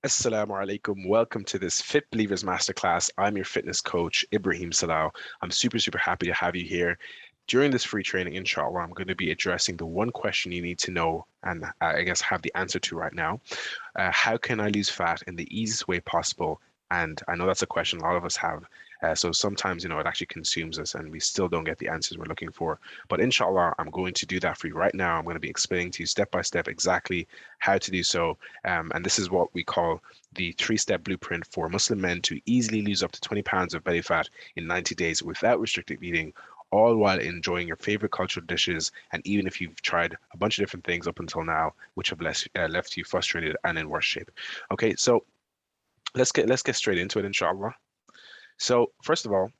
Assalamu alaikum. Welcome to this Fit Believers Masterclass. I'm your fitness coach, Ibrahim Salau. I'm super happy to have you here. During this free training, inshallah, I'm going to be addressing the one question you need to know and I guess have the answer to right now. How can I lose fat in the easiest way possible? And I know that's a question a lot of us have. So sometimes, it actually consumes us and we still don't get the answers we're looking for. But inshallah, I'm going to do that for you right now. I'm going to be explaining to you step by step exactly how to do so. And this is what we call the three-step blueprint for Muslim men to easily lose up to 20 pounds of belly fat in 90 days without restrictive eating, all while enjoying your favorite cultural dishes. And even if you've tried a bunch of different things up until now, which have left you frustrated and in worse shape. Okay, so let's get straight into it, inshallah. So first of all,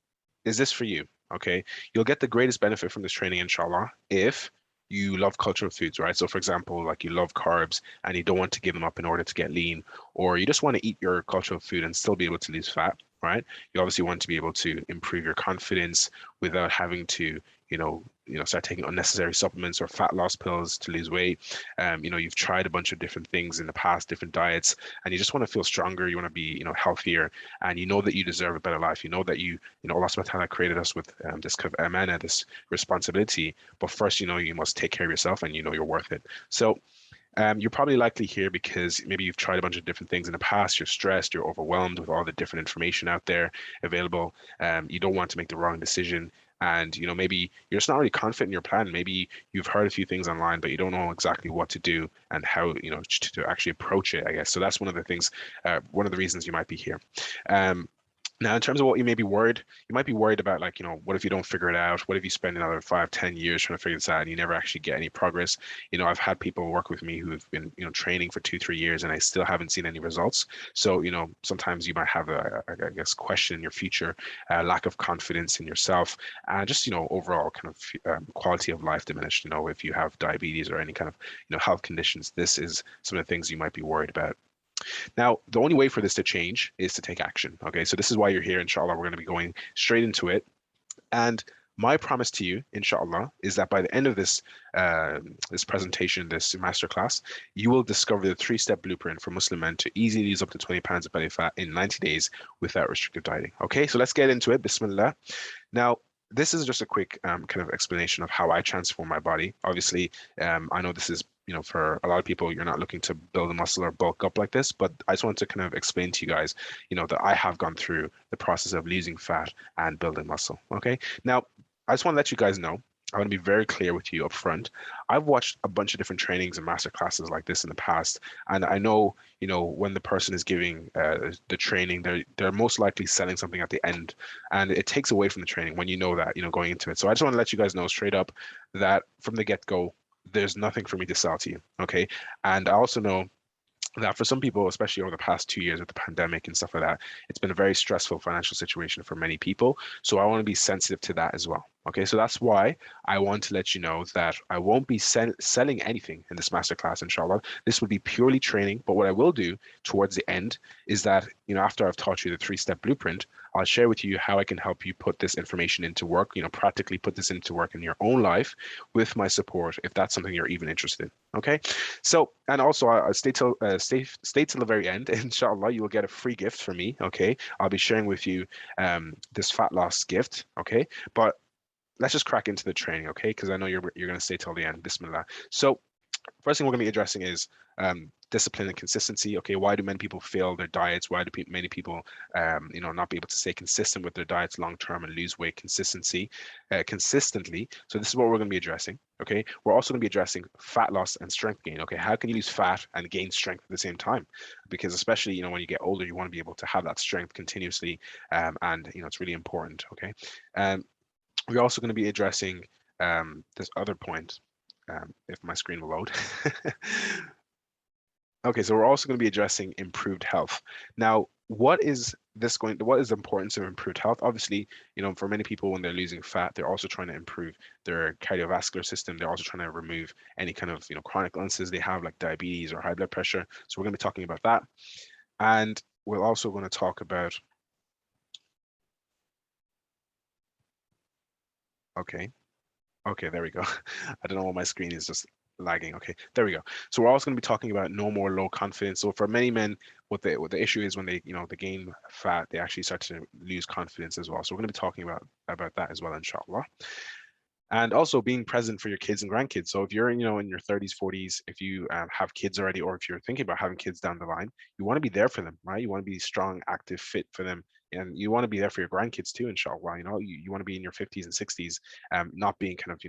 is this for you? Okay, you'll get the greatest benefit from this training, inshallah, if you love cultural foods, right? So for example, like you love carbs and you don't want to give them up in order to get lean, or you just want to eat your cultural food and still be able to lose fat, right? You obviously want to be able to improve your confidence without having to, start taking unnecessary supplements or fat loss pills to lose weight. You've tried a bunch of different things in the past, different diets, and you just want to feel stronger. You want to be, healthier, and you know that you deserve a better life. You know that Allah subhanahu wa ta'ala created us with this kind of amana, this responsibility. But first, you must take care of yourself and you know you're worth it. So you're probably likely here because maybe you've tried a bunch of different things in the past. You're stressed, you're overwhelmed with all the different information out there available. You don't want to make the wrong decision. And maybe you're just not really confident in your plan. Maybe you've heard a few things online, but you don't know exactly what to do and how to actually approach it, I guess. So that's one of the things, one of the reasons you might be here. Um, Now, in terms of what you might be worried about, like, what if you don't figure it out? What if you spend another 5, 10 years trying to figure this out and you never actually get any progress? I've had people work with me who have been, training for 2, 3 years and I still haven't seen any results. So, sometimes you might have I guess, question in your future, lack of confidence in yourself, and just, overall kind of quality of life diminished. If you have diabetes or any kind of, health conditions, this is some of the things you might be worried about. Now, the only way for this to change is to take action. Okay, so this is why you're here, inshallah. We're going to be going straight into it. And my promise to you, inshallah, is that by the end of this presentation, this masterclass, you will discover the three-step blueprint for Muslim men to easily lose up to 20 pounds of belly fat in 90 days without restrictive dieting. Okay, so let's get into it. Bismillah. Now, this is just a quick kind of explanation of how I transform my body. Obviously, I know this is, for a lot of people, you're not looking to build a muscle or bulk up like this, but I just want to kind of explain to you guys, that I have gone through the process of losing fat and building muscle. Okay. Now, I just want to let you guys know, I want to be very clear with you up front. I've watched a bunch of different trainings and master classes like this in the past, and I know, when the person is giving the training, they're most likely selling something at the end, and it takes away from the training when you know that, going into it. So I just want to let you guys know straight up that from the get-go, there's nothing for me to sell to you. Okay. And I also know that for some people, especially over the past 2 years with the pandemic and stuff like that, it's been a very stressful financial situation for many people. So I want to be sensitive to that as well. Okay, so that's why I want to let you know that I won't be selling anything in this masterclass, inshallah. This would be purely training. But what I will do towards the end is that, after I've taught you the three-step blueprint, I'll share with you how I can help you put this information into work, practically put this into work in your own life with my support, if that's something you're even interested in. Okay, so, and also stay till the very end. Inshallah, you will get a free gift from me. Okay, I'll be sharing with you this fat loss gift. Okay, but let's just crack into the training. Okay, because I know you're going to stay till the end. Bismillah. So first thing we're going to be addressing is discipline and consistency. Okay, why do many people fail their diets? Why do many people, not be able to stay consistent with their diets long term and lose weight consistently? So this is what we're going to be addressing. Okay, we're also going to be addressing fat loss and strength gain. Okay, how can you lose fat and gain strength at the same time? Because especially, when you get older, you want to be able to have that strength continuously, and it's really important. Okay, um, we're also going to be addressing this other point, if my screen will load. Okay, so we're also going to be addressing improved health. Now, what is the importance of improved health? Obviously, for many people when they're losing fat, they're also trying to improve their cardiovascular system. They're also trying to remove any kind of, chronic illnesses they have, like diabetes or high blood pressure. So we're going to be talking about that. And we're also going to talk about, okay. Okay, there we go. I don't know why my screen is just lagging. Okay, there we go. So we're also going to be talking about no more low confidence. So for many men, what the issue is when they they gain fat, they actually start to lose confidence as well. So we're going to be talking about that as well, inshallah. And also being present for your kids and grandkids. So if you're in your 30s, 40s, if you have kids already, or if you're thinking about having kids down the line, you want to be there for them, right? You want to be strong, active, fit for them, and you want to be there for your grandkids too, inshallah. You want to be in your 50s and 60s, not being kind of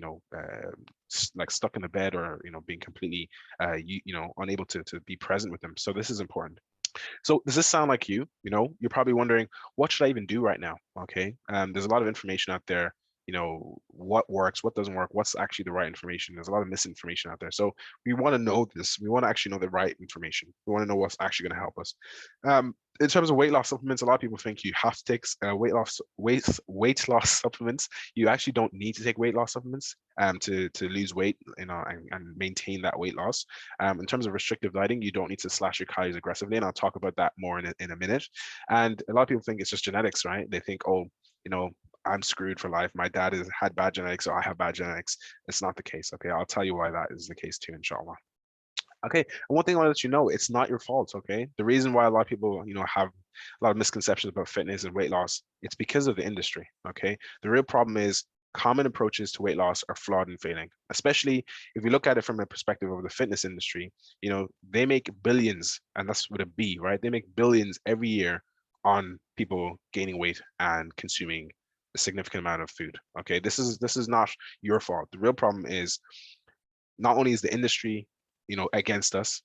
like stuck in the bed, or being completely unable to be present with them. So this is important. So does this sound like you? You're probably wondering, what should I even do right now? Okay. There's a lot of information out there, what works, what doesn't work, what's actually the right information. There's a lot of misinformation out there. So we want to know this. We want to actually know the right information. We want to know what's actually going to help us. In terms of weight loss supplements, a lot of people think you have to take weight loss supplements. You actually don't need to take weight loss supplements to lose weight, and maintain that weight loss. In terms of restrictive dieting, you don't need to slash your calories aggressively, and I'll talk about that more in a minute. And a lot of people think it's just genetics, right? They think, oh, I'm screwed for life. My dad has had bad genetics, so I have bad genetics. It's not the case. Okay, I'll tell you why that is the case too, inshallah. Okay, and one thing I want to let you know, it's not your fault. Okay, the reason why a lot of people, have a lot of misconceptions about fitness and weight loss, it's because of the industry. Okay, the real problem is common approaches to weight loss are flawed and failing, especially if you look at it from a perspective of the fitness industry. They make billions, and that's with a B, right? They make billions every year on people gaining weight and consuming a significant amount of food. Okay, this is not your fault. The real problem is, not only is the industry against us,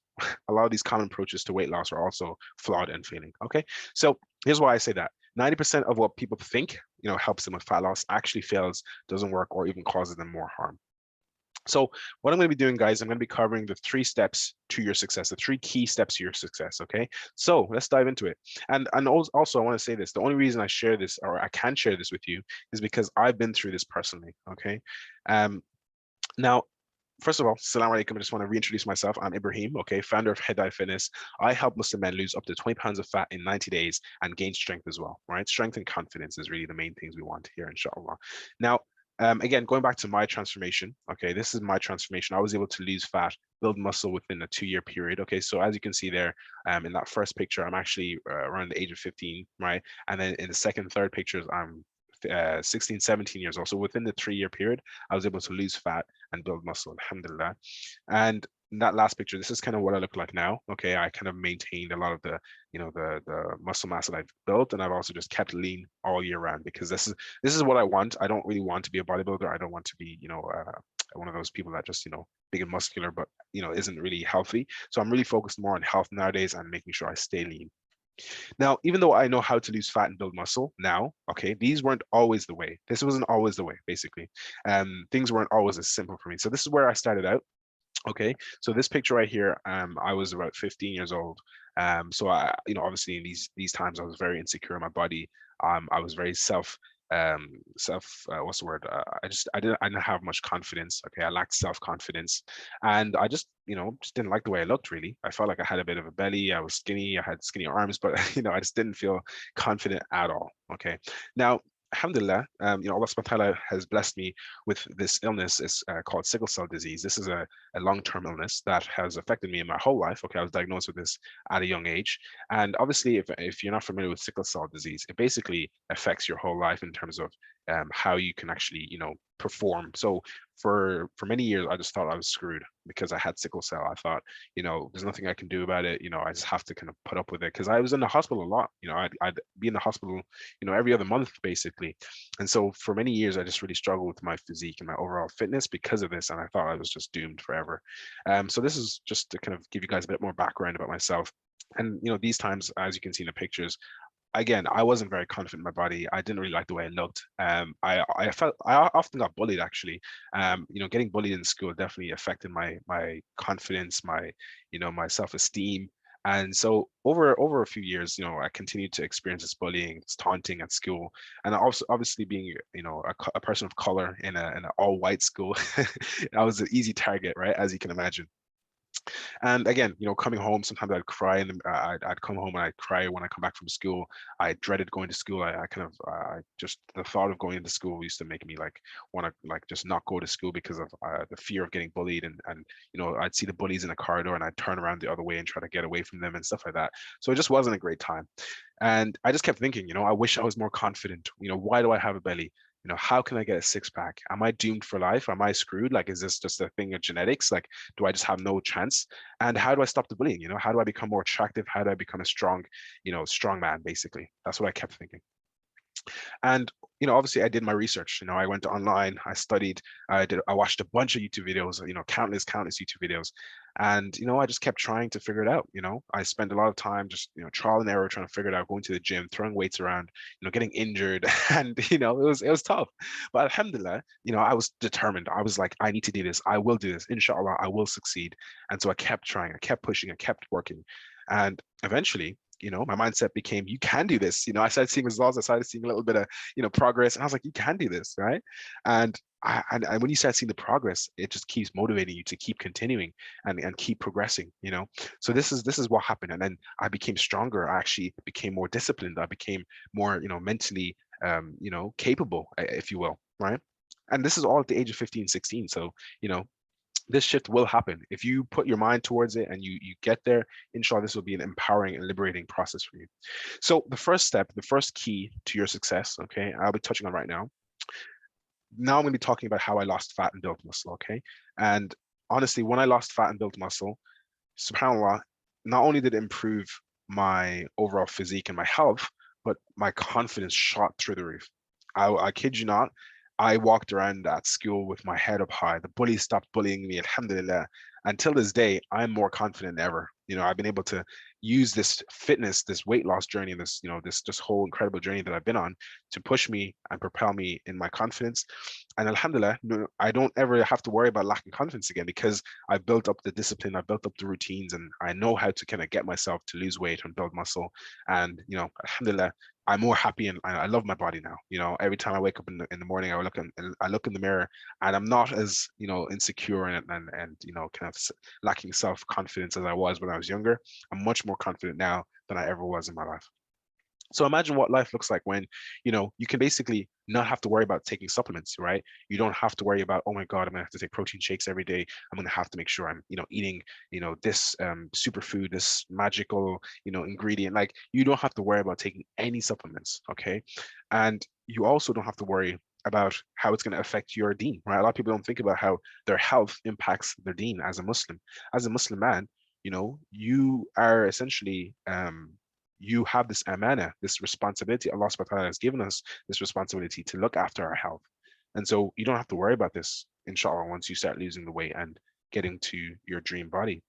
a lot of these common approaches to weight loss are also flawed and failing. Okay, so here's why I say that 90% of what people think helps them with fat loss actually fails, doesn't work, or even causes them more harm. So what I'm going to be doing, guys, I'm going to be covering the 3 steps to your success, the 3 key steps to your success. Okay, so let's dive into it. And also I want to say this: the only reason I share this, or I can share this with you, is because I've been through this personally. Okay, now, first of all, Assalamu alaikum. I just want to reintroduce myself. I'm Ibrahim, okay, founder of Head Fitness. I help Muslim men lose up to 20 pounds of fat in 90 days and gain strength as well, right? Strength and confidence is really the main things we want here, inshallah. Now, again, going back to my transformation, okay, this is my transformation. I was able to lose fat, build muscle within a 2-year period. Okay, so as you can see there, in that first picture, I'm actually around the age of 15, right? And then in the second, third pictures, I'm 16, 17 years old. So within the 3-year period, I was able to lose fat and build muscle, alhamdulillah. And in that last picture, this is kind of what I look like now. Okay, I kind of maintained a lot of the the muscle mass that I've built, and I've also just kept lean all year round, because this is what I want. I don't really want to be a bodybuilder. I don't want to be one of those people that just big and muscular, but isn't really healthy. So I'm really focused more on health nowadays and making sure I stay lean. Now, even though I know how to lose fat and build muscle now, okay, these weren't always the way. This wasn't always the way, basically. Things weren't always as simple for me. So this is where I started out. Okay, so this picture right here, I was about 15 years old. So I, obviously in these times, I was very insecure in my body. I was very what's the word? I didn't have much confidence. Okay, I lacked self-confidence, and I just didn't like the way I looked. Really, I felt like I had a bit of a belly. I was skinny. I had skinny arms, but I just didn't feel confident at all. Okay, now, alhamdulillah, Allah subhanahu wa ta'ala has blessed me with this illness. It's called sickle cell disease. This is a long-term illness that has affected me in my whole life. Okay, I was diagnosed with this at a young age. And obviously, if you're not familiar with sickle cell disease, it basically affects your whole life in terms of how you can actually, perform. So for many years, I just thought I was screwed because I had sickle cell. I thought, there's nothing I can do about it. I just have to kind of put up with it, because I was in the hospital a lot. I'd be in the hospital, every other month basically. And so for many years, I just really struggled with my physique and my overall fitness because of this. And I thought I was just doomed forever. So this is just to kind of give you guys a bit more background about myself. And these times, as you can see in the pictures, again, I wasn't very confident in my body. I didn't really like the way I looked. I felt I often got bullied actually. Getting bullied in school definitely affected my confidence, my self-esteem. And so over a few years, I continued to experience this bullying, this taunting at school, and also obviously being a person of color in an all-white school, I was an easy target, right, as you can imagine. And again, coming home, sometimes I'd cry, and I'd come home and I'd cry when I come back from school. I dreaded going to school. I kind of, just the thought of going into school used to make me like want to like just not go to school because of the fear of getting bullied, and I'd see the bullies in the corridor and I'd turn around the other way and try to get away from them and stuff like that. So it just wasn't a great time. And I just kept thinking, I wish I was more confident. Why do I have a belly? How can I get a six pack? Am I doomed for life? Am I screwed? Like, is this just a thing of genetics? Like, do I just have no chance? And how do I stop the bullying? How do I become more attractive? How do I become a strong, strong man? Basically, that's what I kept thinking. And obviously I did my research. I went online, I studied, I watched a bunch of YouTube videos, countless YouTube videos. And I just kept trying to figure it out. I spent a lot of time just trial and error trying to figure it out, going to the gym, throwing weights around, getting injured. And it was tough. But alhamdulillah, I was determined. I was like, I need to do this. I will do this. Inshallah, I will succeed. And so I kept trying, I kept pushing, I kept working. And eventually, my mindset became, you can do this. I started seeing results. I started seeing a little bit of, progress. And I was like, you can do this, right? And and when you start seeing the progress, it just keeps motivating you to keep continuing and keep progressing. So this is what happened. And then I became stronger. I actually became more disciplined. I became more, mentally, capable, if you will, right? And this is all at the age of 15, 16. So, this shift will happen if you put your mind towards it and you get there. Inshallah, this will be an empowering and liberating process for you. So the first step, the first key to your success, okay, I'll be touching on right now. Now I'm going to be talking about how I lost fat and built muscle, okay? And honestly, when I lost fat and built muscle, subhanallah, not only did it improve my overall physique and my health, but my confidence shot through the roof. I kid you not, I walked around at school with my head up high. The bullies stopped bullying me, alhamdulillah. Until this day, I'm more confident than ever. I've been able to use this fitness, this weight loss journey, this, this whole incredible journey that I've been on to push me and propel me in my confidence. And alhamdulillah, I don't ever have to worry about lacking confidence again because I've built up the discipline, I've built up the routines, and I know how to kind of get myself to lose weight and build muscle. And, alhamdulillah, I'm more happy and I love my body now. Every time I wake up in the morning, I look in the mirror and I'm not as, insecure and kind of lacking self-confidence as I was when I was younger. I'm much more confident now than I ever was in my life. So imagine what life looks like when, you can basically not have to worry about taking supplements, right? You don't have to worry about, oh my God, I'm gonna have to take protein shakes every day. I'm gonna have to make sure I'm, eating, this superfood, this magical, ingredient. Like you don't have to worry about taking any supplements, okay? And you also don't have to worry about how it's going to affect your deen, right? A lot of people don't think about how their health impacts their deen as a Muslim. As a Muslim man, you are essentially you have this amana, this responsibility. Allah subhanahu wa ta'ala has given us this responsibility to look after our health. And so you don't have to worry about this, inshallah, once you start losing the weight and getting to your dream body.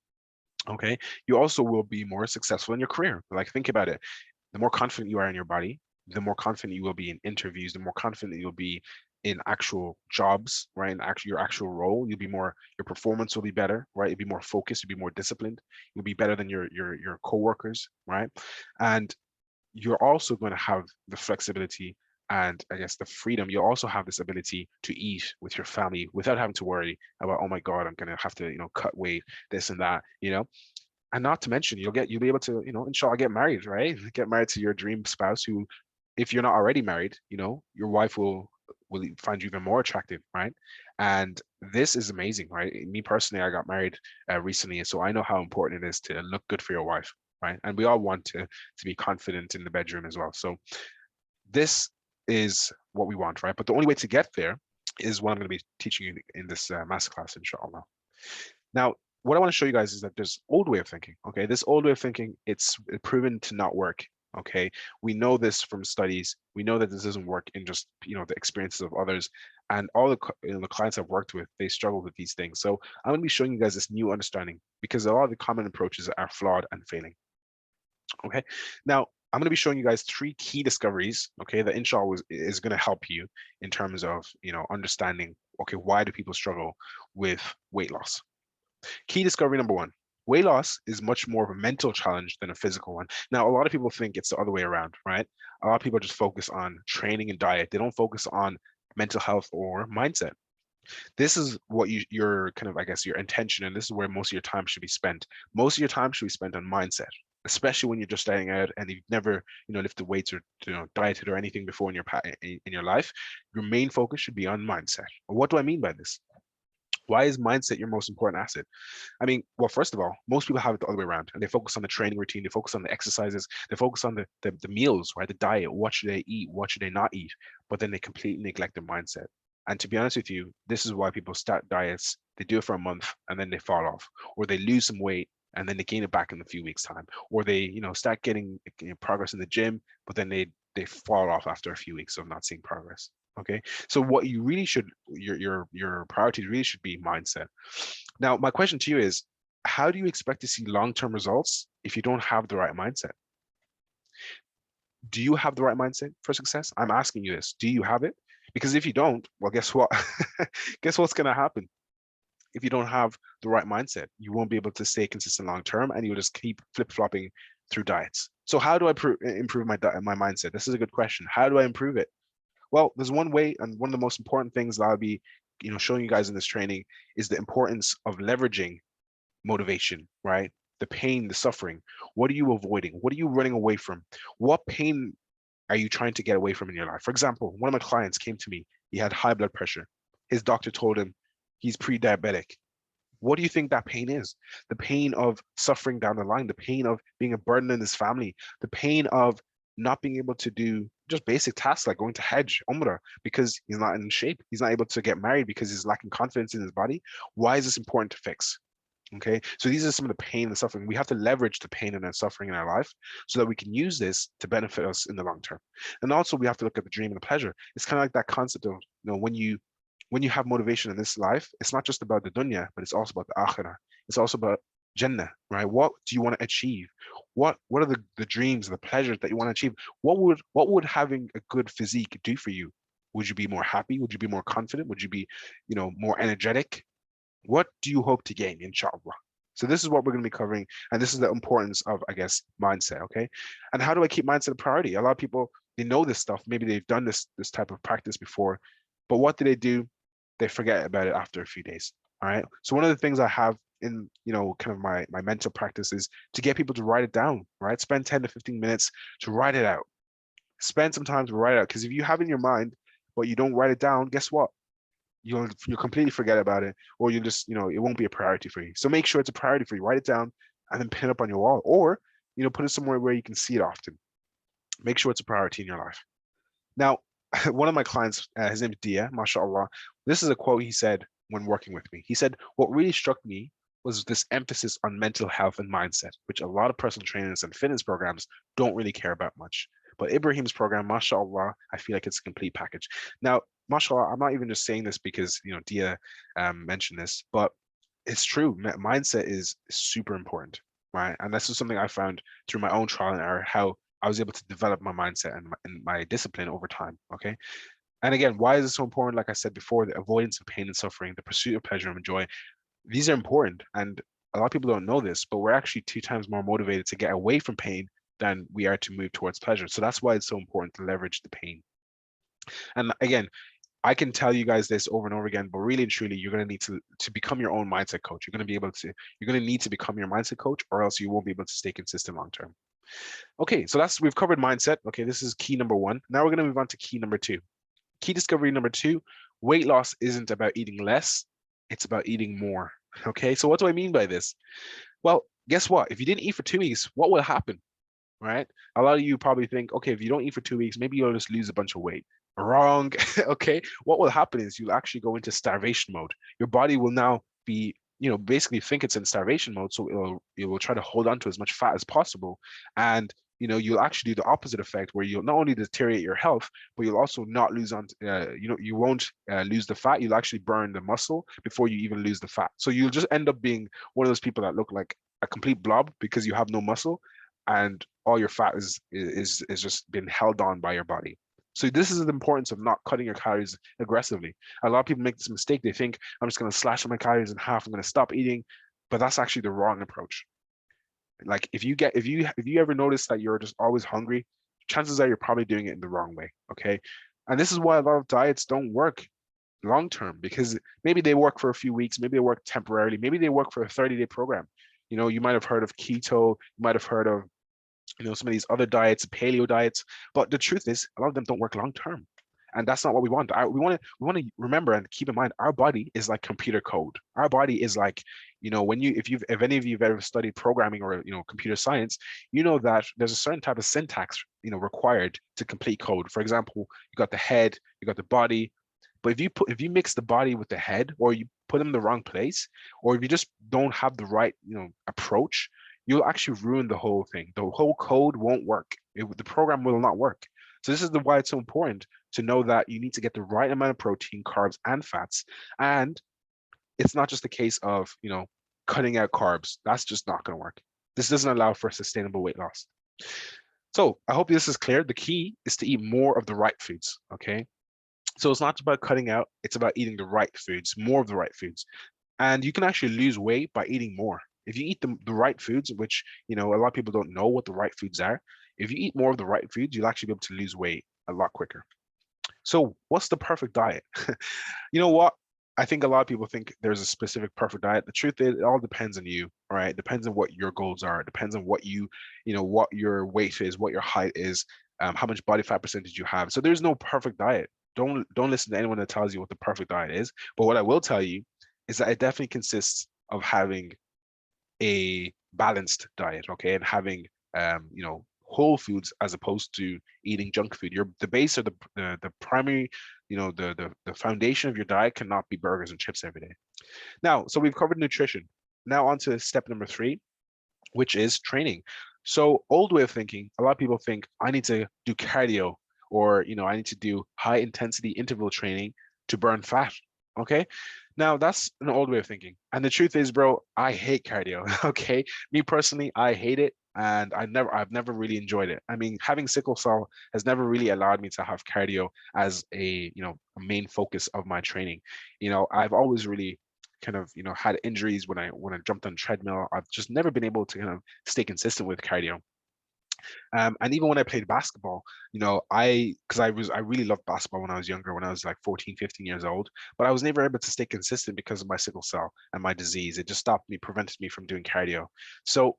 Okay. You also will be more successful in your career. Like, think about it. The more confident you are in your body, the more confident you will be in interviews, the more confident you'll be in actual jobs, right? In your actual role, your performance will be better, right? You'll be more focused, you'll be more disciplined, you'll be better than your coworkers, right? And you're also going to have the flexibility and I guess the freedom. You'll also have this ability to eat with your family without having to worry about, oh my God, I'm gonna have to, cut weight, this and that. And not to mention, you'll be able to, inshallah, get married, right? Get married to your dream spouse who, if you're not already married, your wife will find you even more attractive, right? And this is amazing, right? Me personally, I got married recently, and so I know how important it is to look good for your wife, right? And we all want to be confident in the bedroom as well. So this is what we want, right? But the only way to get there is what I'm going to be teaching you in this masterclass, inshallah. Now, what I want to show you guys is that there's old way of thinking. Okay, this old way of thinking, it's proven to not work. Okay, we know this from studies. We know that this doesn't work in just the experiences of others, and all the clients I've worked with, they struggle with these things. So I'm going to be showing you guys this new understanding because a lot of the common approaches are flawed and failing. Okay, now I'm going to be showing you guys 3 key discoveries, okay, that inshallah is going to help you in terms of understanding, okay, why do people struggle with weight loss. Key discovery number 1: weight loss is much more of a mental challenge than a physical one. Now, a lot of people think it's the other way around, right? A lot of people just focus on training and diet. They don't focus on mental health or mindset. This is what your kind of, I guess, your intention, and this is where most of your time should be spent. Most of your time should be spent on mindset, especially when you're just starting out and you've never, lifted weights or dieted or anything before in your life. Your main focus should be on mindset. What do I mean by this? Why is mindset your most important asset? I mean, well, first of all, most people have it the other way around, and they focus on the training routine, they focus on the exercises, they focus on the meals, right? The diet, what should they eat, what should they not eat, but then they completely neglect their mindset. And to be honest with you, this is why people start diets. They do it for a month and then they fall off, or they lose some weight and then they gain it back in a few weeks' time, or they, start getting progress in the gym, but then they fall off after a few weeks of not seeing progress. Okay, so what you really should, your priorities really should be mindset. Now, my question to you is, how do you expect to see long-term results if you don't have the right mindset? Do you have the right mindset for success? I'm asking you this. Do you have it? Because if you don't, well, guess what? Guess what's going to happen? If you don't have the right mindset, you won't be able to stay consistent long term, and you'll just keep flip-flopping through diets. So how do I improve my mindset? This is a good question. How do I improve it? Well, there's one way, and one of the most important things that I'll be, showing you guys in this training is the importance of leveraging motivation, right? The pain, the suffering. What are you avoiding? What are you running away from? What pain are you trying to get away from in your life? For example, one of my clients came to me. He had high blood pressure. His doctor told him he's pre-diabetic. What do you think that pain is? The pain of suffering down the line, the pain of being a burden in his family, the pain of not being able to do just basic tasks like going to Hajj, Umrah, because he's not in shape. He's not able to get married because he's lacking confidence in his body. Why is this important to fix? Okay, so these are some of the pain and suffering. We have to leverage the pain and the suffering in our life so that we can use this to benefit us in the long term. And also we have to look at the dream and the pleasure. It's kind of like that concept of, when you have motivation in this life, it's not just about the dunya, but it's also about the akhirah. It's also about Jannah, right? What do you want to achieve? What are the dreams, the pleasures that you want to achieve? What would having a good physique do for you? Would you be more happy? Would you be more confident? Would you be, more energetic? What do you hope to gain, inshallah? So this is what we're going to be covering, and this is the importance of, I guess, mindset. Okay, and how do I keep mindset a priority? A lot of people, they know this stuff. Maybe they've done this type of practice before, but what do? They forget about it after a few days. All right. So one of the things I have in, kind of my mental practice is to get people to write it down. Right. Spend 10 to 15 minutes to write it out. Spend some time to write it out, because if you have it in your mind but you don't write it down, guess what? You'll completely forget about it, or you'll just, it won't be a priority for you. So make sure it's a priority for you. Write it down and then pin it up on your wall, or put it somewhere where you can see it often. Make sure it's a priority in your life. Now, one of my clients, his name is Dia, mashallah. This is a quote he said when working with me. He said, what really struck me was this emphasis on mental health and mindset, which a lot of personal trainers and fitness programs don't really care about much. But Ibrahim's program, mashallah, I feel like it's a complete package. Now, mashallah, I'm not even just saying this because, Dia mentioned this, but it's true. Mindset is super important, right? And this is something I found through my own trial and error, how I was able to develop my mindset and my discipline over time. Okay. And again, why is it so important? Like I said before, the avoidance of pain and suffering, the pursuit of pleasure and joy, these are important. And a lot of people don't know this, but we're actually 2 times more motivated to get away from pain than we are to move towards pleasure. So that's why it's so important to leverage the pain. And again, I can tell you guys this over and over again, but really and truly, you're going to need to become your own mindset coach. You're going to need to become your mindset coach, or else you won't be able to stay consistent long term. Okay, so we've covered mindset. Okay, this is key number 1. Now we're going to move on to key number 2. Key discovery number 2, weight loss isn't about eating less, it's about eating more. Okay, so what do I mean by this? Well, guess what? If you didn't eat for 2 weeks, what will happen? Right? A lot of you probably think, okay, if you don't eat for 2 weeks, maybe you'll just lose a bunch of weight. Wrong. Okay, what will happen is you'll actually go into starvation mode. Your body will now be, basically think it's in starvation mode, so it will try to hold on to as much fat as possible, and you'll actually do the opposite effect, where you'll not only deteriorate your health, but you'll also not lose on, you won't lose the fat. You'll actually burn the muscle before you even lose the fat. So you'll just end up being one of those people that look like a complete blob because you have no muscle, and all your fat is just been held on by your body. So this is the importance of not cutting your calories aggressively. A lot of people make this mistake. They think, I'm just going to slash my calories in half, I'm going to stop eating, but that's actually the wrong approach. Like if you ever notice that you're just always hungry, chances are you're probably doing it in the wrong way. Okay, and this is why a lot of diets don't work. long term, because maybe they work for a few weeks, maybe they work temporarily, maybe they work for a 30-day program. You might have heard of keto, you might have heard of some of these other diets, paleo diets, but the truth is a lot of them don't work long term. And that's not what we want. We want to remember and keep in mind our body is like computer code. Our body is like, if any of you have ever studied programming or computer science, you know that there's a certain type of syntax required to complete code. For example, you got the head, you got the body, but if you mix the body with the head, or you put them in the wrong place, or if you just don't have the right approach, you'll actually ruin the whole thing. The whole code won't work. The program will not work. So this is why it's so important to know that you need to get the right amount of protein, carbs, and fats. And it's not just a case of cutting out carbs. That's just not going to work. This doesn't allow for sustainable weight loss. So I hope this is clear. The key is to eat more of the right foods. Okay. So it's not about cutting out, it's about eating the right foods, more of the right foods. And you can actually lose weight by eating more. If you eat the right foods, which, a lot of people don't know what the right foods are. If you eat more of the right foods, you'll actually be able to lose weight a lot quicker. So what's the perfect diet? You know what? I think a lot of people think there's a specific perfect diet. The truth is, it all depends on you. All right. It depends on what your goals are. It depends on what what your weight is, what your height is, how much body fat percentage you have. So there's no perfect diet. Don't listen to anyone that tells you what the perfect diet is. But what I will tell you is that it definitely consists of having a balanced diet, okay, and having whole foods as opposed to eating junk food. The base or the primary, the foundation of your diet cannot be burgers and chips every day. Now, so we've covered nutrition. Now on to step number 3, which is training. So old way of thinking, a lot of people think I need to do cardio, or I need to do high intensity interval training to burn fat. Okay. Now that's an old way of thinking. And the truth is, bro, I hate cardio. Okay. Me personally, I hate it. And I've never really enjoyed it. I mean, having sickle cell has never really allowed me to have cardio as a main focus of my training. I've always really kind of had injuries when I jumped on treadmill. I've just never been able to kind of stay consistent with cardio. And even when I played basketball, because I really loved basketball when I was younger, when I was like 14, 15 years old, but I was never able to stay consistent because of my sickle cell and my disease. It just prevented me from doing cardio. So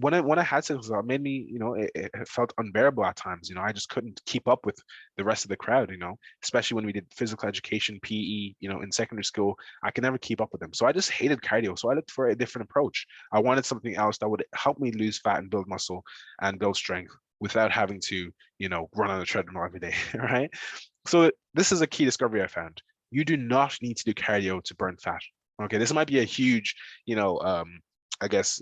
when I had sickle cell, it made me, it felt unbearable at times. I just couldn't keep up with the rest of the crowd, especially when we did physical education, PE, in secondary school. I could never keep up with them. So I just hated cardio. So I looked for a different approach. I wanted something else that would help me lose fat and build muscle and build strength without having to, run on a treadmill every day, right? So this is a key discovery I found. You do not need to do cardio to burn fat. Okay, this might be a huge, I guess,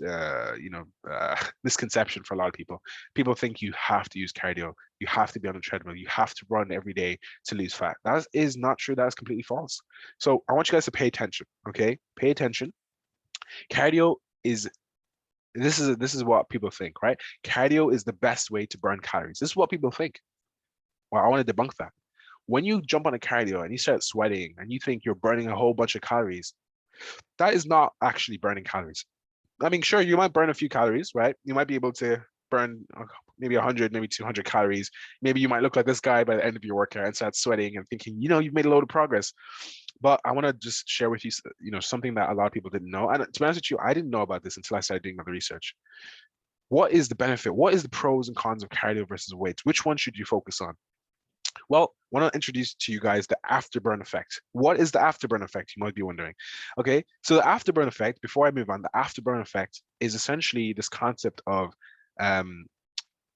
misconception for a lot of people. People think you have to use cardio, you have to be on a treadmill, you have to run every day to lose fat. That is not true. That is completely false. So I want you guys to pay attention. Okay, pay attention. Cardio is this is what people think, right? Cardio is the best way to burn calories. This is what people think. Well, I want to debunk that. When you jump on a cardio and you start sweating and you think you're burning a whole bunch of calories, that is not actually burning calories. I mean, sure, you might burn a few calories, right? You might be able to burn maybe 100, maybe 200 calories. Maybe you might look like this guy by the end of your workout and start sweating and thinking, you've made a load of progress. But I want to just share with you, something that a lot of people didn't know. And to be honest with you, I didn't know about this until I started doing my research. What is the benefit? What is the pros and cons of cardio versus weights? Which one should you focus on? Well, I want to introduce to you guys the afterburn effect. What is the afterburn effect? You might be wondering. Okay, so the afterburn effect, before I move on, the afterburn effect is essentially this concept of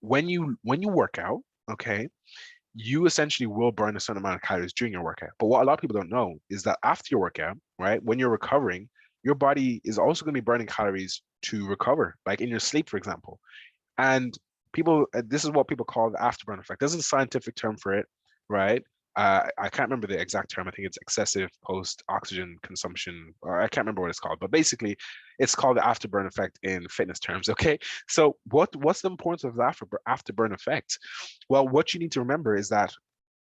when you work out, okay, you essentially will burn a certain amount of calories during your workout. But what a lot of people don't know is that after your workout, right, when you're recovering, your body is also going to be burning calories to recover, like in your sleep, for example. And this is what people call the afterburn effect. There's a scientific term for it, right? I can't remember the exact term. I think it's excessive post-oxygen consumption, or I can't remember what it's called. But basically, it's called the afterburn effect in fitness terms. Okay, so what's the importance of the afterburn effect? Well, what you need to remember is that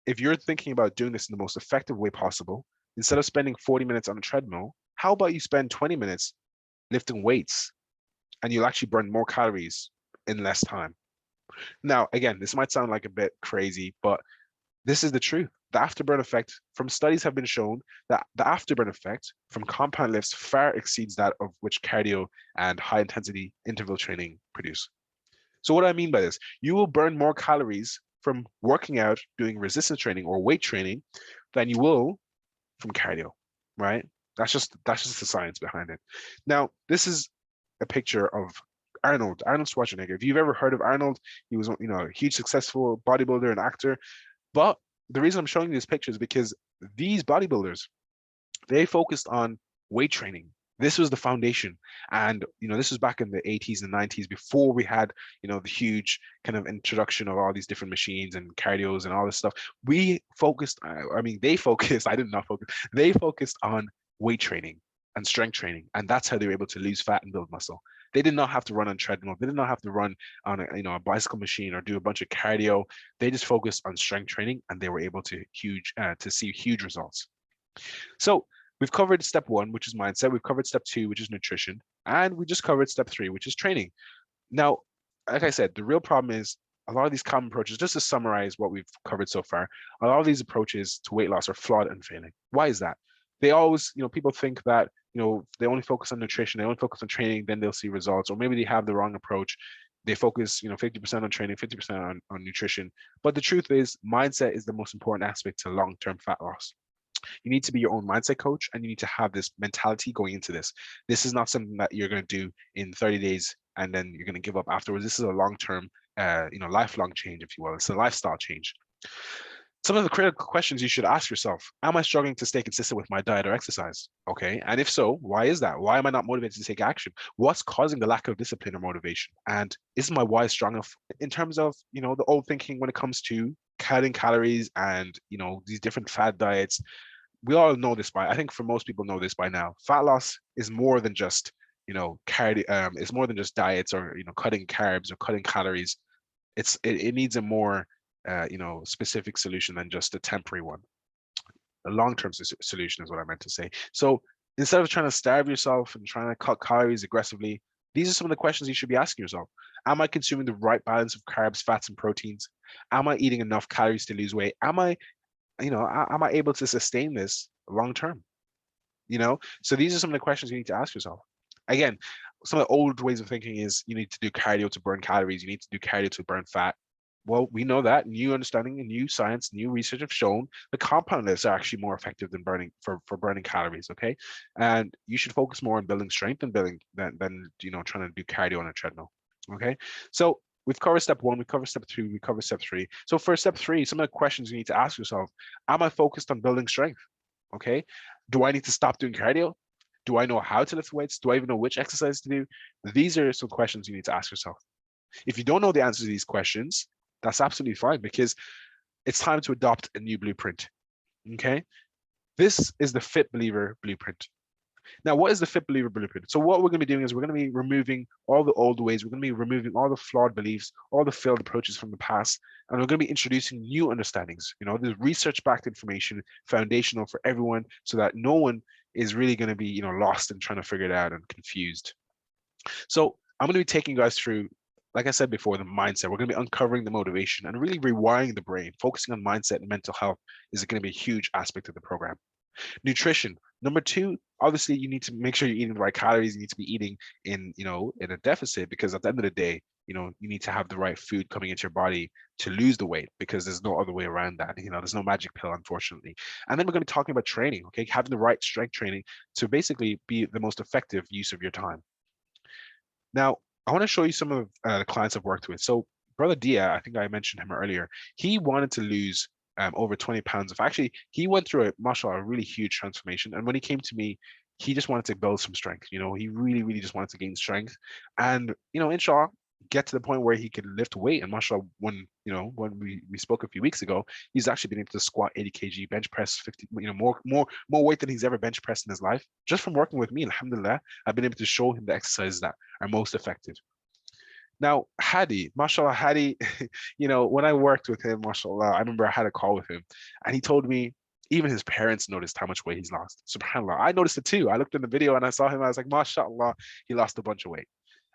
if you're thinking about doing this in the most effective way possible, instead of spending 40 minutes on a treadmill, how about you spend 20 minutes lifting weights, and you'll actually burn more calories in less time. Now, again, this might sound like a bit crazy, but This is the truth. The afterburn effect from studies have been shown that the afterburn effect from compound lifts far exceeds that of which cardio and high intensity interval training produce. So what do I mean by this? You will burn more calories from working out, doing resistance training or weight training than you will from cardio, right? That's just the science behind it. Now, this is a picture of Arnold Schwarzenegger. If you've ever heard of Arnold, he was, a huge successful bodybuilder and actor. But the reason I'm showing you these pictures is because these bodybuilders, they focused on weight training. This was the foundation. And, this was back in the 80s and 90s before we had, the huge kind of introduction of all these different machines and cardios and all this stuff. We focused, they focused, I did not focus, they focused on weight training and strength training. And that's how they were able to lose fat and build muscle. They did not have to run on treadmill. They did not have to run on a bicycle machine or do a bunch of cardio. They just focused on strength training, and they were able to see huge results. So we've covered step one, which is mindset. We've covered step two, which is nutrition, and we just covered step three, which is training. Now, like I said, the real problem is a lot of these common approaches, just to summarize what we've covered so far, a lot of these approaches to weight loss are flawed and failing. Why is that? They always, people think that, they only focus on nutrition, they only focus on training, then they'll see results, or maybe they have the wrong approach. They focus, 50% on training, 50% on nutrition. But the truth is, mindset is the most important aspect to long-term fat loss. You need to be your own mindset coach, and you need to have this mentality going into this. This is not something that you're going to do in 30 days and then you're going to give up afterwards. This is a long-term, lifelong change, if you will. It's a lifestyle change. Some of the critical questions you should ask yourself: am I struggling to stay consistent with my diet or exercise? Okay. And if so, why is that? Why am I not motivated to take action? What's causing the lack of discipline or motivation? And is my why strong enough in terms of, the old thinking when it comes to counting calories and, these different fad diets? We all know this I think for most people know this by now. Fat loss is more than just, it's more than just diets or, cutting carbs or cutting calories. It needs a more, specific solution than just a temporary one. A long-term solution is what I meant to say. So instead of trying to starve yourself and trying to cut calories aggressively, these are some of the questions you should be asking yourself. Am I consuming the right balance of carbs, fats, and proteins? Am I eating enough calories to lose weight? Am I able to sustain this long term? So these are some of the questions you need to ask yourself. Again, some of the old ways of thinking is you need to do cardio to burn calories, you need to do cardio to burn fat. Well, we know that new understanding and new science, new research have shown the compound lifts are actually more effective than burning for burning calories. Okay, and you should focus more on building strength and building than trying to do cardio on a treadmill. Okay, so we've covered step one, we covered step two, we covered step three. So for step three, some of the questions you need to ask yourself: am I focused on building strength? Okay, do I need to stop doing cardio? Do I know how to lift weights? Do I even know which exercise to do? These are some questions you need to ask yourself. If you don't know the answers to these questions, that's absolutely fine, because it's time to adopt a new blueprint. Okay, this is the Fit Believer blueprint. Now, what is the Fit Believer blueprint? So what we're going to be doing is we're going to be removing all the old ways. We're going to be removing all the flawed beliefs, all the failed approaches from the past, and we're going to be introducing new understandings. There's research-backed information, foundational for everyone, so that no one is really going to be, lost and trying to figure it out and confused. So I'm going to be taking you guys through, like I said before, the mindset. We're going to be uncovering the motivation and really rewiring the brain. Focusing on mindset and mental health is going to be a huge aspect of the program. Nutrition. Number two, obviously, you need to make sure you're eating the right calories. You need to be eating in a deficit, because at the end of the day, you need to have the right food coming into your body to lose the weight, because there's no other way around that. There's no magic pill, unfortunately. And then we're going to be talking about training, okay? Having the right strength training to basically be the most effective use of your time. Now, I want to show you some of the clients I've worked with. So Brother Dia, I think I mentioned him earlier, he wanted to lose over 20 pounds of, actually, he went through a really huge transformation. And when he came to me, he just wanted to build some strength. He really, really just wanted to gain strength. And, inshallah, get to the point where he could lift weight. And mashallah, when we spoke a few weeks ago, he's actually been able to squat 80 kg, bench press 50, more weight than he's ever bench pressed in his life. Just from working with me, alhamdulillah, I've been able to show him the exercises that are most effective. Now, Hadi, mashallah, Hadi, when I worked with him, mashallah, I remember I had a call with him, and he told me even his parents noticed how much weight he's lost. SubhanAllah. I noticed it too. I looked in the video and I saw him. I was like, mashallah, he lost a bunch of weight.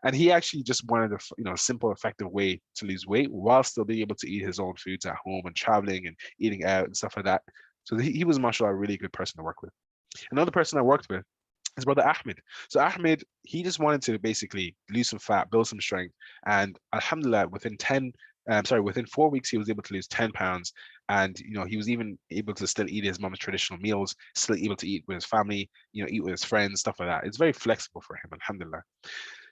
And he actually just wanted a simple, effective way to lose weight while still being able to eat his own foods at home and traveling and eating out and stuff like that. So he was, mashallah, a really good person to work with. Another person I worked with, his brother Ahmed. So Ahmed, he just wanted to basically lose some fat, build some strength, and alhamdulillah, within 4 weeks, he was able to lose 10 pounds. And he was even able to still eat his mom's traditional meals, still able to eat with his family, eat with his friends, stuff like that. It's very flexible for him, alhamdulillah.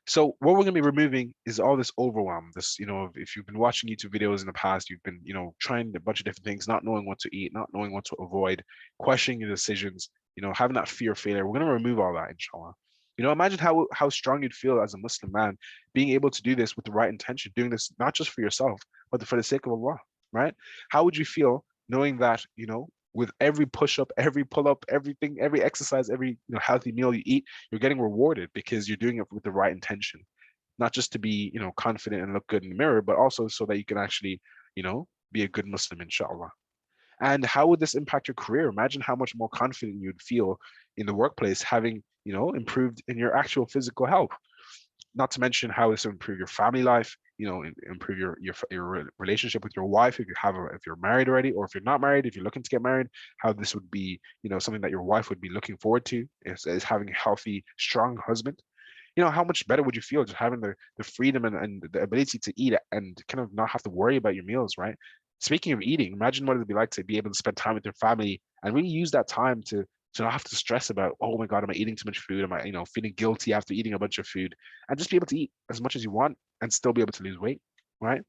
So what we're going to be removing is all this overwhelm. This, if you've been watching YouTube videos in the past, you've been, trying a bunch of different things, not knowing what to eat, not knowing what to avoid, questioning your decisions, having that fear of failure. We're going to remove all that, inshallah. Imagine how strong you'd feel as a Muslim man, being able to do this with the right intention, doing this not just for yourself, but for the sake of Allah, right? How would you feel knowing that, with every push-up, every pull-up, everything, every exercise, every healthy meal you eat, you're getting rewarded because you're doing it with the right intention, not just to be confident and look good in the mirror, but also so that you can actually be a good Muslim, inshallah. And how would this impact your career? Imagine how much more confident you'd feel in the workplace, having improved in your actual physical health. Not to mention how this will improve your family life, improve your relationship with your wife if you're married already, or if you're not married, if you're looking to get married, how this would be something that your wife would be looking forward to, is having a healthy, strong husband. How much better would you feel just having the freedom and the ability to eat and kind of not have to worry about your meals, right? Speaking of eating, imagine what it'd be like to be able to spend time with your family and really use that time to not have to stress about, oh my God, am I eating too much food? Am I, feeling guilty after eating a bunch of food? And just be able to eat as much as you want and still be able to lose weight, right?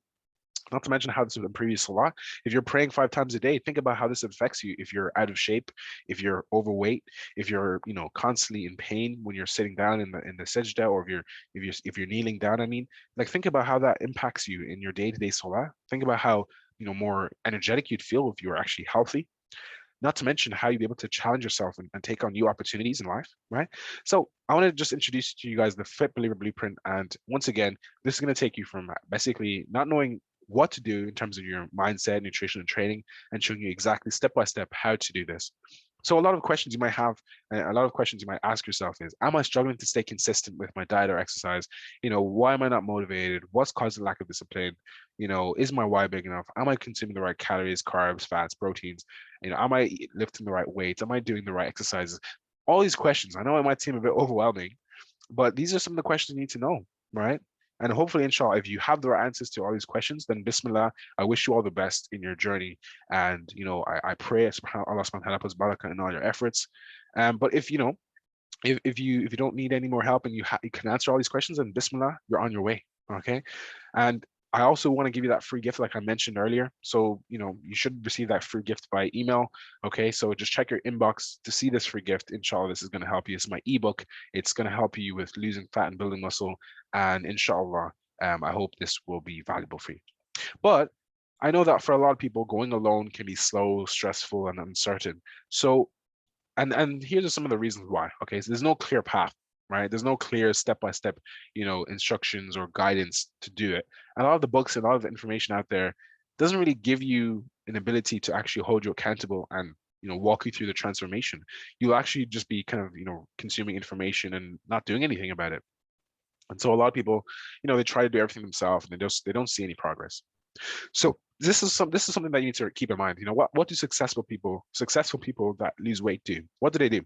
Not to mention how this would improve your salah. If you're praying 5 times a day, think about how this affects you if you're out of shape, if you're overweight, if you're constantly in pain when you're sitting down in the sajda, or if you're kneeling down. I mean, like, think about how that impacts you in your day-to-day salah. Think about how more energetic you'd feel if you were actually healthy. Not to mention how you'd be able to challenge yourself and take on new opportunities in life, right? So I want to just introduce to you guys the Fit Believer Blueprint. And once again, this is going to take you from basically not knowing what to do in terms of your mindset, nutrition, and training, and showing you exactly step by step how to do this. So a lot of questions you might have, a lot of questions you might ask yourself is, am I struggling to stay consistent with my diet or exercise? Why am I not motivated? What's causing lack of discipline? Is my why big enough? Am I consuming the right calories, carbs, fats, proteins? Am I lifting the right weights? Am I doing the right exercises? All these questions. I know it might seem a bit overwhelming, but these are some of the questions you need to know, right? And hopefully, inshallah, if you have the right answers to all these questions, then Bismillah, I wish you all the best in your journey. And, I pray Allah subhanahu wa ta'ala puts barakah in all your efforts. But if you don't need any more help and you can answer all these questions, then Bismillah, you're on your way. Okay. And I also want to give you that free gift, like I mentioned earlier. So, you should receive that free gift by email. Okay. So just check your inbox to see this free gift. Inshallah, this is going to help you. It's my ebook. It's going to help you with losing fat and building muscle. And inshallah, I hope this will be valuable for you. But I know that for a lot of people, going alone can be slow, stressful, and uncertain. So, and here are some of the reasons why. Okay. So there's no clear path, right? There's no clear step-by-step, instructions or guidance to do it. And a lot of the books and a lot of the information out there doesn't really give you an ability to actually hold you accountable and walk you through the transformation. You'll actually just be kind of consuming information and not doing anything about it. And so a lot of people, they try to do everything themselves and they don't see any progress. So this is something that you need to keep in mind. What do successful people that lose weight do? What do they do?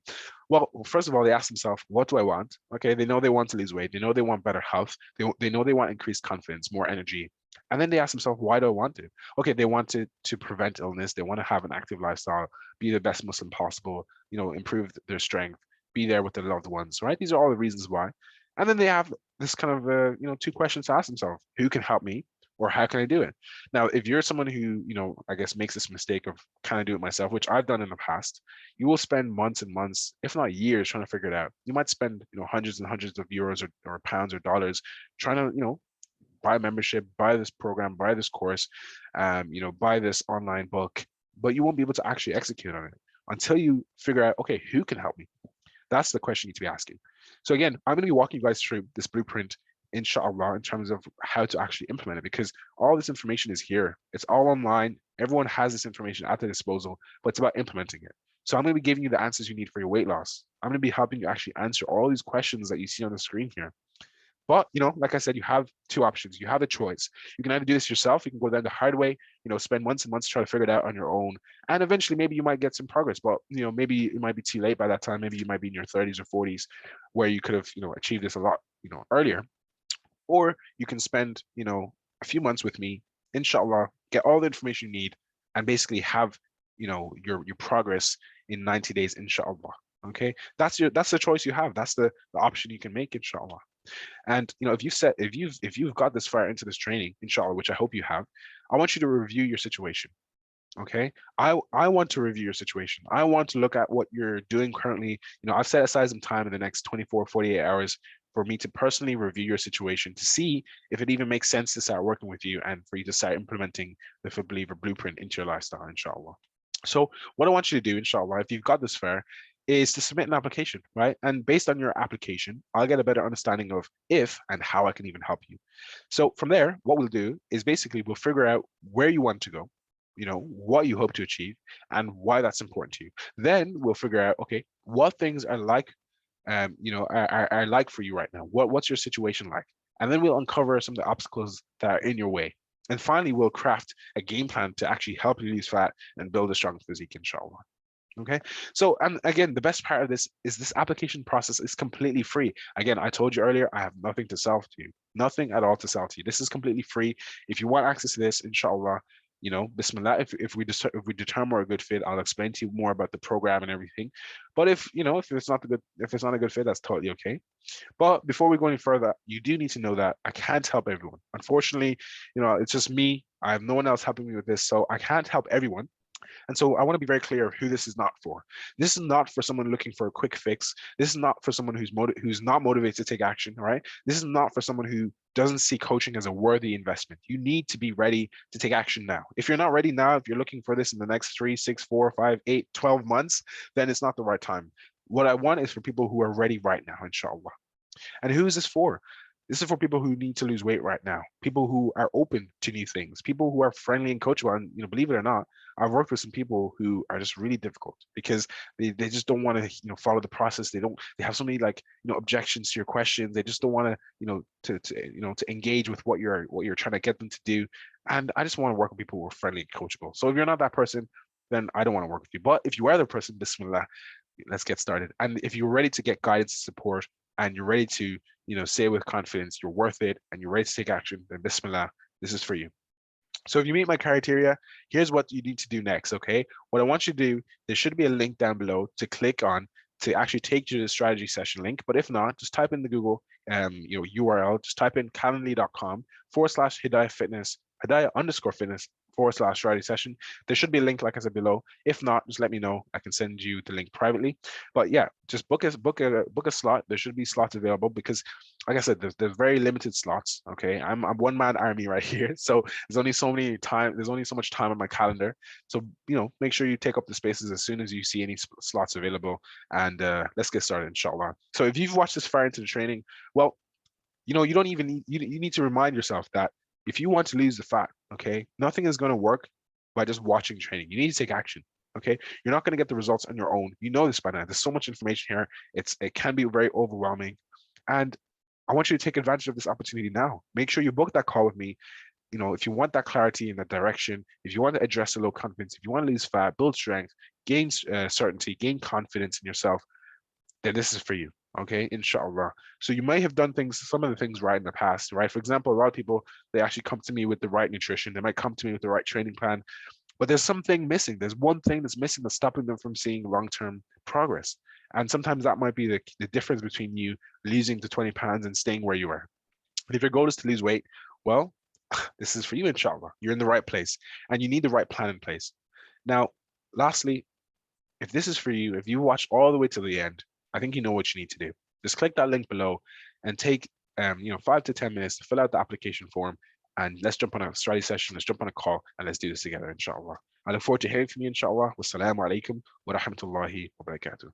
Well, first of all, they ask themselves, what do I want? Okay, they know they want to lose weight. They know they want better health. They know they want increased confidence, more energy. And then they ask themselves, why do I want it? Okay, they want to prevent illness. They want to have an active lifestyle, be the best Muslim possible, improve their strength, be there with their loved ones, right? These are all the reasons why. And then they have this kind of, two questions to ask themselves: who can help me? Or how can I do it? Now, if you're someone who, I guess makes this mistake of kind of do it myself, which I've done in the past, you will spend months and months, if not years, trying to figure it out. You might spend, hundreds and hundreds of euros or pounds or dollars trying to, buy a membership, buy this program, buy this course, buy this online book, but you won't be able to actually execute on it until you figure out, okay, who can help me? That's the question you need to be asking. So again, I'm going to be walking you guys through this blueprint, inshallah, in terms of how to actually implement it, because all this information is here. It's all online. Everyone has this information at their disposal, but it's about implementing it. So I'm going to be giving you the answers you need for your weight loss. I'm going to be helping you actually answer all these questions that you see on the screen here. But, like I said, you have two options. You have a choice. You can either do this yourself, you can go down the hard way, spend months and months trying to figure it out on your own. And eventually maybe you might get some progress, but maybe it might be too late by that time. Maybe you might be in your 30s or 40s where you could have, achieved this a lot, earlier. Or you can spend, a few months with me, inshallah, get all the information you need, and basically have, your progress in 90 days, inshallah. Okay, that's the choice you have. That's the option you can make, inshallah. And if you've got this far into this training, inshallah, which I hope you have, I want you to review your situation. Okay, I want to review your situation. I want to look at what you're doing currently. I've set aside some time in the next 24 48 hours for me to personally review your situation to see if it even makes sense to start working with you and for you to start implementing the Fit Believer blueprint into your lifestyle, inshallah. So what I want you to do, inshallah, if you've got this far, is to submit an application, right? And based on your application, I'll get a better understanding of if and how I can even help you. So from there, what we'll do is basically we'll figure out where you want to go, what you hope to achieve and why that's important to you. Then we'll figure out, okay, what things are like, are like for you right now. What's your situation like? And then we'll uncover some of the obstacles that are in your way. And finally, we'll craft a game plan to actually help you lose fat and build a strong physique, inshallah. Okay, so, and again, the best part of this is this application process is completely free. Again, I told you earlier, I have nothing to sell to you, nothing at all to sell to you. This is completely free. If you want access to this, inshallah, bismillah, if we determine we're a good fit, I'll explain to you more about the program and everything. But if it's not a good fit, that's totally okay. But before we go any further, you do need to know that I can't help everyone. Unfortunately, it's just me. I have no one else helping me with this, so I can't help everyone. And so I want to be very clear who this is not for. This is not for someone looking for a quick fix. This is not for someone who's not motivated to take action, right? This is not for someone who doesn't see coaching as a worthy investment. You need to be ready to take action now. If you're not ready now, if you're looking for this in the next 3, 6, 4, 5, 8, 12 months, then it's not the right time. What I want is for people who are ready right now, inshallah. And who is this for? This is for people who need to lose weight right now, people who are open to new things, people who are friendly and coachable. And believe it or not, I've worked with some people who are just really difficult because they just don't want to follow the process. They have so many objections to your questions. They just don't want to engage with what you're trying to get them to do. And I just want to work with people who are friendly and coachable. So if you're not that person, then I don't want to work with you. But if you are the person, bismillah, let's get started. And if you're ready to get guidance and support and you're ready to say with confidence you're worth it and you're ready to take action, then bismillah, this is for you. So if you meet my criteria, here's what you need to do next. Okay, what I want you to do, there should be a link down below to click on to actually take you to the strategy session link. But if not, just type in the Google URL, just type in calendly.com/Hidayah Fitness, Hidayah_fitness /strategy session. There should be a link, like I said, below. If not, just let me know. I can send you the link privately. But yeah, just book a slot. There should be slots available because, like I said, there's very limited slots. Okay, I'm one-man army right here, so there's only so much time on my calendar. So make sure you take up the spaces as soon as you see any slots available, and let's get started, inshallah. So if you've watched this far into the training, well, you don't even need, you need to remind yourself that if you want to lose the fat, okay, nothing is going to work by just watching training. You need to take action. Okay, you're not going to get the results on your own. You know this by now. There's so much information here. It can be very overwhelming, and I want you to take advantage of this opportunity now. Make sure you book that call with me. If you want that clarity in that direction, if you want to address the low confidence, if you want to lose fat, build strength, gain certainty, gain confidence in yourself, then this is for you. Okay, inshallah. So you may have done some of the things right in the past, right? For example, a lot of people, they actually come to me with the right nutrition. They might come to me with the right training plan, but there's something missing. There's one thing that's missing that's stopping them from seeing long-term progress. And sometimes that might be the difference between you losing to 20 pounds and staying where you are. And if your goal is to lose weight, well, this is for you, inshallah. You're in the right place and you need the right plan in place. Now, lastly, if this is for you, if you watch all the way to the end, I think you know what you need to do. Just click that link below and take 5 to 10 minutes to fill out the application form, and let's jump on a strategy session, let's jump on a call, and let's do this together, inshallah. I look forward to hearing from you, inshallah. Wassalamu alaikum wa rahmatullahi wa barakatuh.